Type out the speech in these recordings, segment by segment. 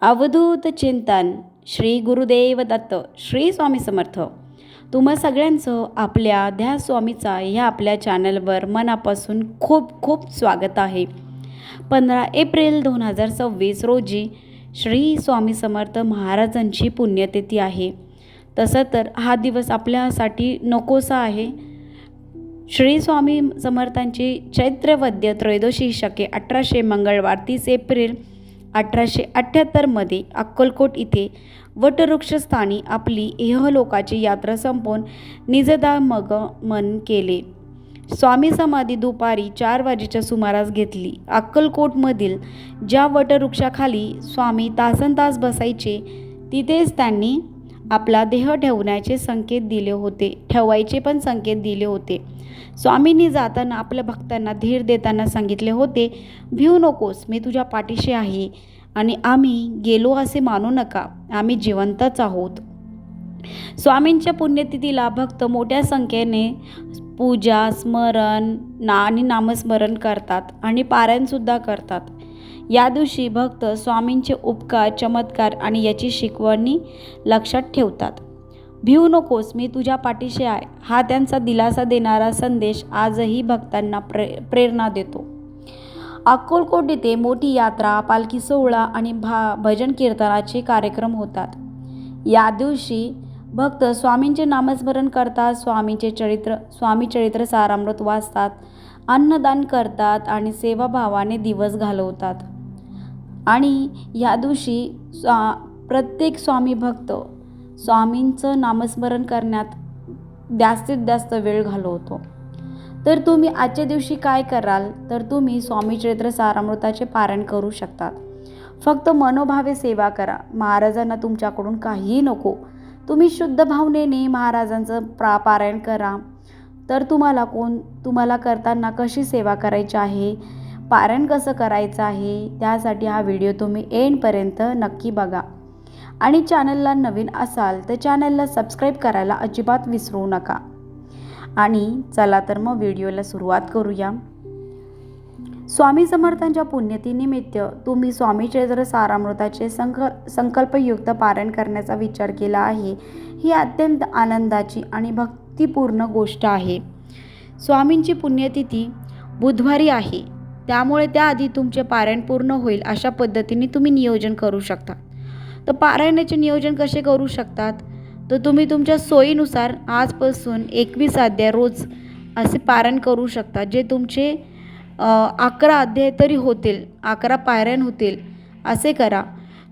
अवधूत चिंतन श्री गुरुदेव दत्त श्री स्वामी समर्थ. तुम्हा सगळ्यांचं आपल्या ध्यास स्वामीचा ह्या आपल्या चॅनलवर मनापासून खूप खूप स्वागत आहे. 15 एप्रिल 2026 रोजी श्री स्वामी समर्थ महाराजांची पुण्यतिथी आहे. तसं तर हा दिवस आपल्यासाठी नकोसा आहे. श्री स्वामी समर्थांची चैत्रवद्य त्रयोदशी शके 1800 मंगळवार 30 एप्रिल 1878 अक्कलकोट इथे वटवृक्षस्थानी आपली इहलोकाची यात्रा संपवून निजधामगमन केले. स्वामी समाधी दुपारी 4 वाजेच्या सुमारास घेतली. अक्कलकोटमधील ज्या वटवृक्षाखाली स्वामी तासनतास बसायचे तिथेच त्यांनी आपला देह ठेवण्याचे संकेत दिले होते. स्वामींनी जाताना आपल्या भक्तांना धीर देताना सांगितले होते, भिऊ नकोस, मी तुझ्या पाठीशी आहे आणि आम्ही गेलो असे मानू नका, आम्ही जिवंतच आहोत. स्वामींच्या पुण्यतिथीला भक्त मोठ्या संख्येने पूजा, स्मरण आणि नामस्मरण करतात आणि पारायणसुद्धा करतात. या दिवशी भक्त स्वामींचे उपकार, चमत्कार आणि याची शिकवणी लक्षात ठेवतात. भिऊ नकोस, मी तुझ्या पाठीशी आहे, हा त्यांचा दिलासा देणारा संदेश आजही भक्तांना प्रेरणा देतो. अक्कलकोट येथे मोठी यात्रा, पालखी सोहळा आणि भजन कीर्तनाचे कार्यक्रम होतात. या दिवशी भक्त स्वामींचे नामस्मरण करतात, स्वामी चरित्र सारामृत वाचतात, अन्नदान करतात आणि सेवाभावाने दिवस घालवतात. आणि या दिवशी प्रत्येक स्वामी भक्त स्वामींचं नामस्मरण करण्यात जास्तीत जास्त वेळ घालवतो. तर तुम्ही आजच्या दिवशी काय कराल, तर तुम्ही स्वामी चरित्र सारामृताचे पारायण करू शकतात. फक्त मनोभावे सेवा करा. महाराजांना तुमच्याकडून काहीही नको. तुम्ही शुद्ध भावनेने महाराजांचं पारायण करा. तर तुम्हाला करताना कशी सेवा करायची आहे, पारायण कसं करायचं आहे, त्यासाठी हा व्हिडिओ तुम्ही एंडपर्यंत नक्की बघा. आणि चॅनलला नवीन असाल तर चॅनलला सबस्क्राईब करायला अजिबात विसरू नका. आणि चला तर मग व्हिडिओला सुरुवात करूया. स्वामी समर्थांच्या पुण्यतिथीनिमित्त तुम्ही स्वामी चरित्र सारामृताचे संकल्पयुक्त पारायण करण्याचा विचार केला आहे. ही अत्यंत आनंदाची आणि भक्तिपूर्ण गोष्ट आहे. स्वामींची पुण्यतिथी बुधवारी आहे, त्यामुळे त्याआधी तुमचे पारायण पूर्ण होईल अशा पद्धतीने तुम्ही नियोजन करू शकता. तर पारायणाचे नियोजन कसे करू शकतात, तर तुम्ही तुमच्या सोयीनुसार आजपासून 21 अध्याय रोज असे पारायण करू शकता. जे तुमचे 11 अध्याय तरी होतील, 11 पारायण होतील असे करा.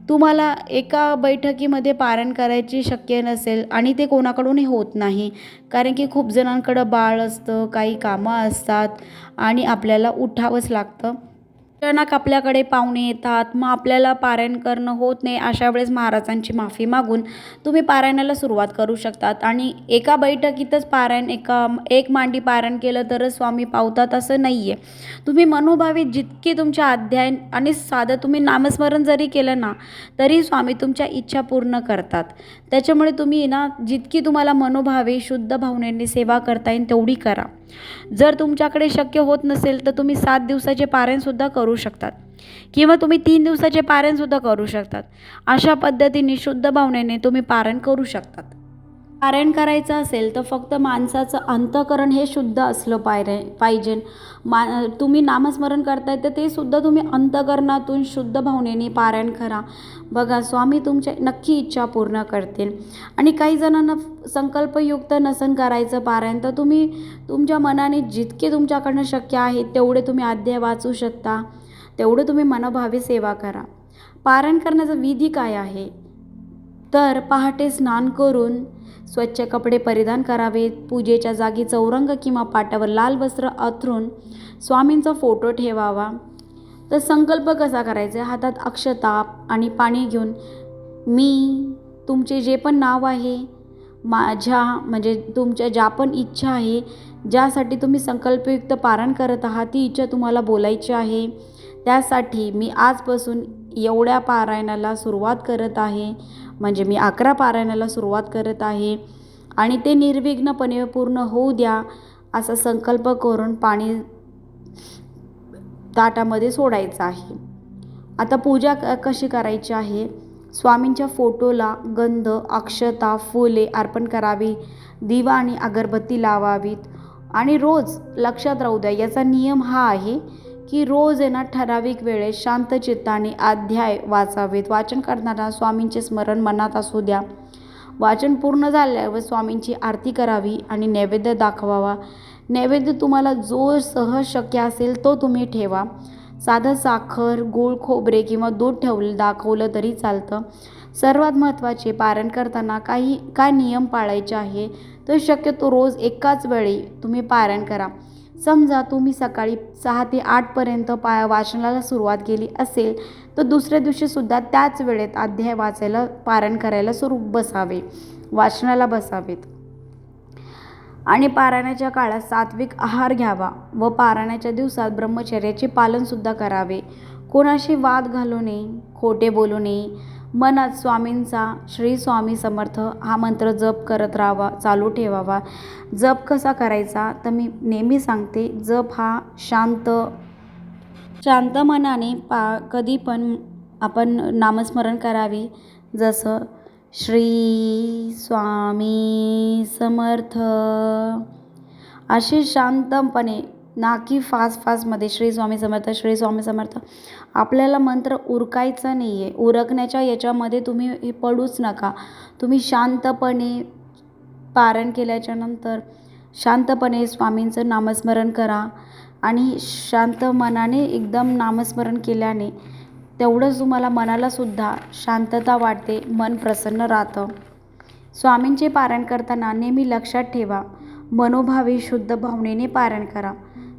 तुम्हाला एका बैठकीमध्ये पारायण करायची शक्य नसेल आणि ते कोणाकडूनही होत नाही, कारण की खूप जणांकडं बाळ असतं, काही कामं असतात आणि आपल्याला उठावंच लागतं. अचानक आपल्याकडे पाहुणे येतात, मग आपल्याला पारायण करणं होत नाही. अशा वेळेस महाराजांची माफी मागून तुम्ही पारायणाला सुरुवात करू शकतात. आणि एका बैठकीतच पारायण एक मांडी पारायण केलं तरच स्वामी पावतात असं नाही आहे. तुम्ही मनोभावे जितके तुमच्या अध्याय आणि साधं तुम्ही नामस्मरण जरी केलं ना तरी स्वामी तुमच्या इच्छा पूर्ण करतात. त्याच्यामुळे तुम्ही जितकी तुम्हाला मनोभावे शुद्ध भावनेने सेवा करता येईल तेवढी करा. जर तुमच्याकडे शक्य होत नसेल तर तुम्ही 7 दिवसाचे पारायणसुद्धा करू शकतात किंवा तुम्ही 3 दिवसाचे पारायणसुद्धा करू शकतात. अशा पद्धतीने शुद्ध भावनेने तुम्ही पारायण करू शकतात. पारायण करायचं असेल तर फक्त माणसाचं अंतःकरण हे शुद्ध असलं पाहिजे. तुम्ही नामस्मरण करताय तर ते सुद्धा तुम्ही अंतःकरणातून शुद्ध भावनेने पारायण करा. बघा, स्वामी तुमच्या नक्की इच्छा पूर्ण करतील. आणि काही जणांना संकल्पयुक्त नसन करायचं पारायण, तर तुम्ही तुमच्या मनाने जितके तुमच्याकडनं शक्य आहे तेवढे तुम्ही अध्याय वाचू शकता, तेवढं तुम्ही मनोभावे सेवा करा. पारायण करण्याचा विधी काय आहे, तर पहाटे स्नान करून स्वच्छ कपडे परिधान करावेत. पूजेच्या जागी चौरंग किंवा पाटावर लाल वस्त्र अंथरून स्वामींचा फोटो ठेवावा. तर संकल्प कसा करायचा, हातात अक्षता आणि पाणी घेऊन मी तुमचे जे पण नाव आहे, तुमच्या ज्या पण इच्छा आहे, ज्यासाठी तुम्ही संकल्पयुक्त पारायण करत आहात ती इच्छा तुम्हाला बोलायची आहे. त्यासाठी मी आजपासून एवढ्या पारायणाला सुरुवात करत आहे, म्हणजे मी 11 पारायणाला सुरुवात करत आहे आणि ते निर्विघ्नपणे पूर्ण होऊ द्या असा संकल्प करून पाणी ताटामध्ये सोडायचं आहे. आता पूजा कशी करायची आहे. स्वामींच्या फोटोला गंध, अक्षता, फुले अर्पण करावी, दिवा आणि अगरबत्ती लावावीत. आणि रोज लक्षात राहू द्या, याचा नियम हा आहे की रोज आहे ना ठराविक वेळेत शांत चित्ताने अध्याय वाचावेत. वाचन करताना स्वामींचे स्मरण मनात असू द्या. वाचन पूर्ण झाल्यावर स्वामींची आरती करावी आणि नैवेद्य दाखवावा. नैवेद्य तुम्हाला जो सहज शक्य असेल तो तुम्ही ठेवा. साधं साखर, गूळ, खोबरे किंवा दूध दाखवलं तरी चालतं. सर्वात महत्त्वाचे, पारायण करताना काय नियम पाळायचे आहे तर शक्यतो रोज एकाच वेळी तुम्ही पारायण करा. समजा तुम्ही सकाळी 6 ते 8 वाचनाला सुरुवात केली असेल तर दुसऱ्या दिवशीसुद्धा त्याच वेळेत अध्याय वाचायला, पारायण करायला वाचनाला बसावेत. आणि पारायणाच्या काळात सात्विक आहार घ्यावा व पारायणाच्या दिवसात ब्रह्मचर्याचे पालनसुद्धा करावे. कोणाशी वाद घालू नये, खोटे बोलू नये. मनात स्वामींचा श्री स्वामी समर्थ हा मंत्र जप करत राहावा, चालू ठेवावा. जप कसा करायचा तर मी नेहमी सांगते, जप हा शांत मनाने कधी पण आपण नामस्मरण करावे. जसं श्री स्वामी समर्थ, असे शांतपणे, ना की फास्टमध्ये श्री स्वामी समर्थ, श्री स्वामी समर्थ. आपल्याला मंत्र उरकायचा नाही आहे. उरकण्याच्या याच्यामध्ये तुम्ही हे पडूच नका. तुम्ही शांतपणे पारायण केल्याच्या नंतर शांतपणे स्वामींचं नामस्मरण करा. आणि शांत मनाने एकदम नामस्मरण केल्याने तेवढंच तुम्हाला मनालासुद्धा शांतता वाटते, मन प्रसन्न राहतं. स्वामींचे पारायण करताना नेहमी लक्षात ठेवा, मनोभावे शुद्ध भावनेने पारायण करा.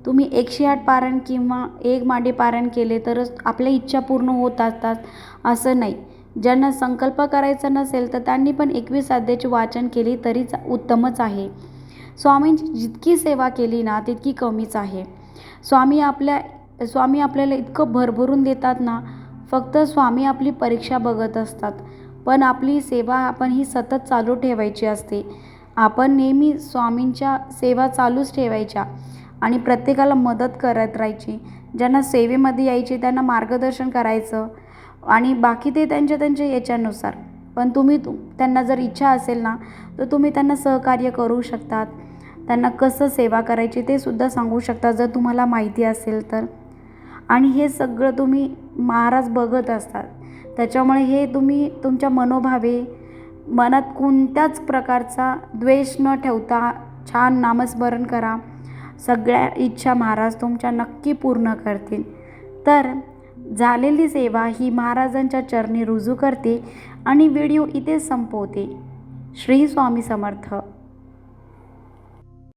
तुम्ही 108 पारायण किंवा 1 मांडे पारायण केले तरच आपल्या इच्छा पूर्ण होत असतात असं नाही. ज्यांना संकल्प करायचा नसेल तर त्यांनी पण 21 अध्यायाचे वाचन केले तरीच उत्तमच आहे. स्वामींची जितकी सेवा केली ना तितकी कमीच आहे. स्वामी आपल्याला इतकं भरभरून देतात ना, फक्त स्वामी आपली परीक्षा बघत असतात. पण आपली सेवा आपण ही सतत चालू ठेवायची असते. आपण नेहमी स्वामींच्या सेवा चालूच ठेवायच्या आणि प्रत्येकाला मदत करत राहायची. ज्यांना सेवेमध्ये यायचे त्यांना मार्गदर्शन करायचं आणि बाकी ते त्यांच्या याच्यानुसार. पण तुम्ही त्यांना जर इच्छा असेल ना तर तुम्ही त्यांना सहकार्य करू शकतात. त्यांना कसं सेवा करायची ते सुद्धा सांगू शकता जर तुम्हाला माहिती असेल तर. आणि हे सगळं तुम्ही महाराज बघत असतात. त्याच्यामुळे हे तुम्ही तुमच्या मनोभावे, मनात कोणत्याच प्रकारचा द्वेष न ठेवता छान नामस्मरण करा. सगळ्या इच्छा महाराज तुमच्या नक्की पूर्ण करतील. तर झालेली सेवा ही महाराजांच्या चरणी रुजू करते आणि व्हिडिओ इथे संपवते. श्री स्वामी समर्थ.